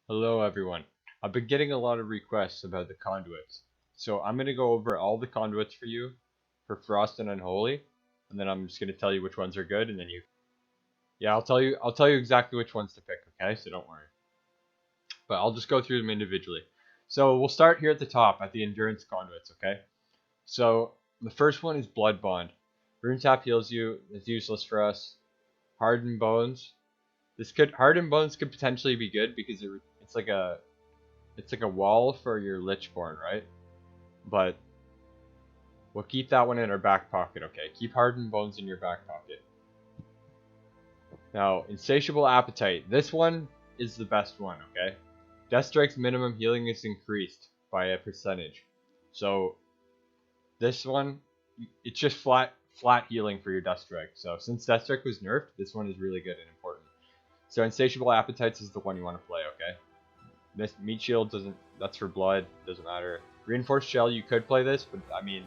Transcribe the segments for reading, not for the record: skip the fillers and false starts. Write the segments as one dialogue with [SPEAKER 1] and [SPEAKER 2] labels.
[SPEAKER 1] Hello everyone. I've been getting a lot of requests about the conduits. So I'm going to go over all the conduits for you for Frost and Unholy, and then I'm just going to tell you which ones are good and then you Yeah, I'll tell you exactly which ones to pick, okay? So don't worry. But I'll just go through them individually. So we'll start here at the top at the endurance conduits, okay? So the first one is Blood Bond. Rune Tap heals you, it's useless for us. Hardened Bones. Hardened Bones could potentially be good because it's like a wall for your Lichborn, right? But we'll keep that one in our back pocket, okay? Keep Hardened Bones in your back pocket. Now, Insatiable Appetite. This one is the best one, okay? Death Strike's minimum healing is increased by a percentage. So, this one, it's just flat healing for your Death Strike. So, since Death Strike was nerfed, this one is really good and important. So, Insatiable Appetites is the one you want to play, okay? This Meat Shield doesn't, that's for blood, doesn't matter. Reinforced Shell, you could play this, but I mean,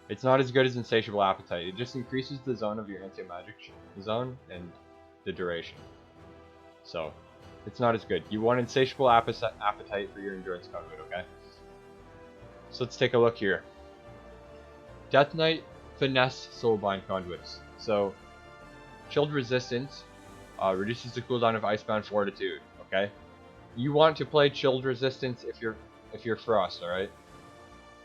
[SPEAKER 1] it's not as good as Insatiable Appetite. It just increases the zone of your anti-magic zone and the duration. So, it's not as good. You want Insatiable Appetite for your Endurance Conduit, okay? So let's take a look here. Deathknight Finesse Soulbind Conduits. So, Shield Resistance reduces the cooldown of Icebound Fortitude, okay? You want to play Chilled Resistance if you're Frost, alright?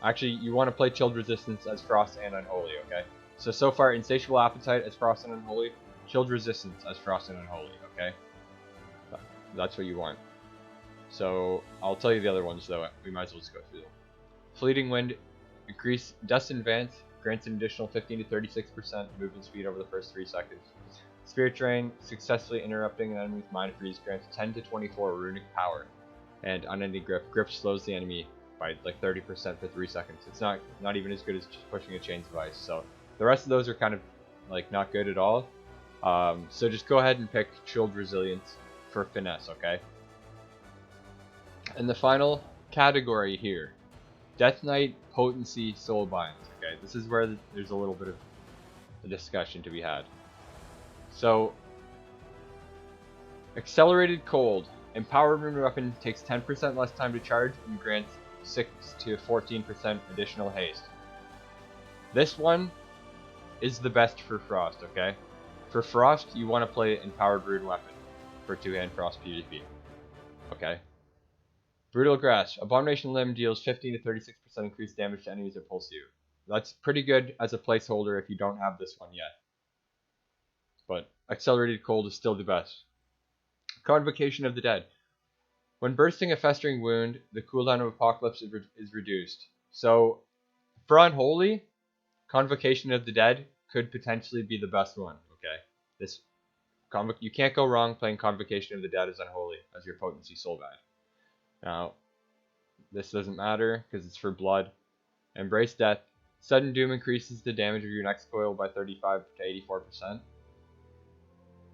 [SPEAKER 1] Actually, you want to play Chilled Resistance as Frost and Unholy, okay? So far, Insatiable Appetite as Frost and Unholy, Chilled Resistance as Frost and Unholy, okay? That's what you want. So, I'll tell you the other ones, though. We might as well just go through them. Fleeting Wind, increase Dust Advance, grants an additional 15 to 36% movement speed over the first 3 seconds. Spirit Drain, successfully interrupting an enemy's Mind Freeze, grants 10 to 24 runic power. And Unending Grip, Grip slows the enemy by like 30% for 3 seconds. It's not even as good as just pushing a Chains of Ice. So the rest of those are kind of like not good at all. So just go ahead and pick Chilled Resilience for Finesse, okay? And the final category here, Deathknight Potency Soulbinds. Okay, this is where there's a little bit of a discussion to be had. So, Accelerated Cold. Empowered Rune Weapon takes 10% less time to charge and grants 6 to 14% additional haste. This one is the best for Frost, okay? For Frost, you want to play Empowered Rune Weapon for 2-hand Frost PvP. Okay? Brutal Grasp. Abomination Limb deals 15 to 36% increased damage to enemies that pulse you. That's pretty good as a placeholder if you don't have this one yet. But Accelerated Cold is still the best. Convocation of the Dead. When bursting a festering wound, the cooldown of Apocalypse is reduced. So, for Unholy, Convocation of the Dead could potentially be the best one, okay? You can't go wrong playing Convocation of the Dead as Unholy, as your Potency Soulbind. Now, this doesn't matter, because it's for blood. Embrace Death. Sudden Doom increases the damage of your next coil by 35 to 84%.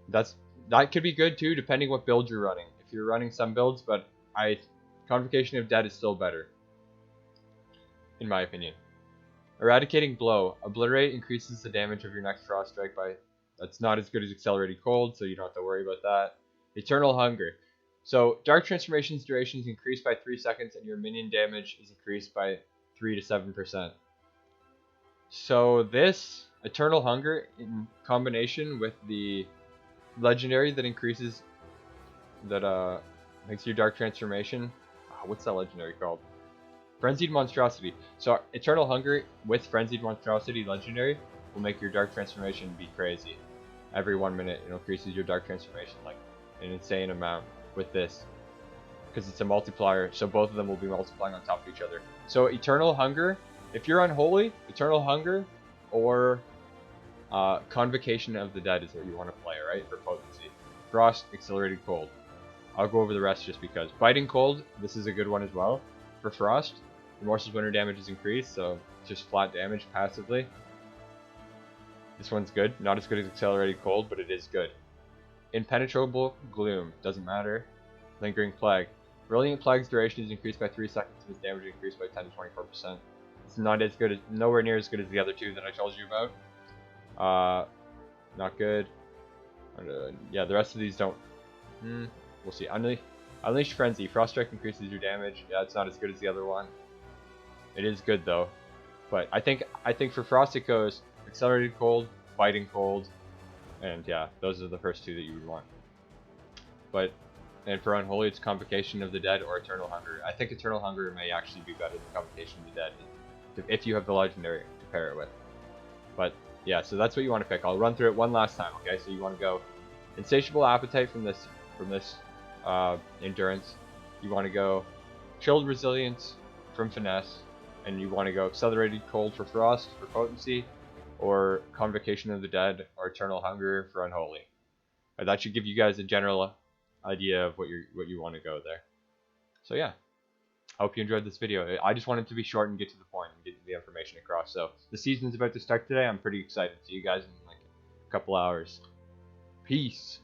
[SPEAKER 1] That could be good too, depending what build you're running. If you're running some builds, but Convocation of Dead is still better, in my opinion. Eradicating Blow. Obliterate increases the damage of your next Frost Strike by... That's not as good as Accelerated Cold, so you don't have to worry about that. Eternal Hunger. So, Dark Transformation's duration is increased by 3 seconds, and your minion damage is increased by 3 to 7%. So this Eternal Hunger, in combination with the legendary that increases... that makes your Dark Transformation... what's that legendary called? Frenzied Monstrosity. So Eternal Hunger with Frenzied Monstrosity legendary will make your Dark Transformation be crazy. Every 1 minute it increases your Dark Transformation like an insane amount with this. Because it's a multiplier, so both of them will be multiplying on top of each other. So Eternal Hunger, if you're Unholy, Eternal Hunger or Convocation of the Dead is what you want to play, right? For potency. Frost, Accelerated Cold. I'll go over the rest just because. Biting Cold, this is a good one as well. For Frost, Remorseless Winter damage is increased, so just flat damage passively. This one's good. Not as good as Accelerated Cold, but it is good. Impenetrable Gloom, doesn't matter. Lingering Plague. Brilliant Plague's duration is increased by 3 seconds and its damage is increased by 10 to 24%. It's not as good as, nowhere near as good as the other two that I told you about. Not good. Yeah, the rest of these don't. We'll see. Unleash Frenzy. Frost Strike increases your damage. Yeah, it's not as good as the other one. It is good though. But I think for Frost it goes Accelerated Cold, Biting Cold, and yeah, those are the first two that you would want. But and for Unholy, it's Convocation of the Dead or Eternal Hunger. I think Eternal Hunger may actually be better than Convocation of the Dead if you have the legendary to pair it with. But yeah, so that's what you want to pick. I'll run through it one last time. Okay, so you want to go Insatiable Appetite from this Endurance. You want to go Chilled Resilience from Finesse, and you want to go Accelerated Cold for Frost for Potency, or Convocation of the Dead or Eternal Hunger for Unholy. That should give you guys a general idea of what you want to go there. So yeah, I hope you enjoyed this video. I just wanted to be short and get to the point and get the information across. So the season's about to start today. I'm pretty excited. See you guys in like a couple hours. Peace.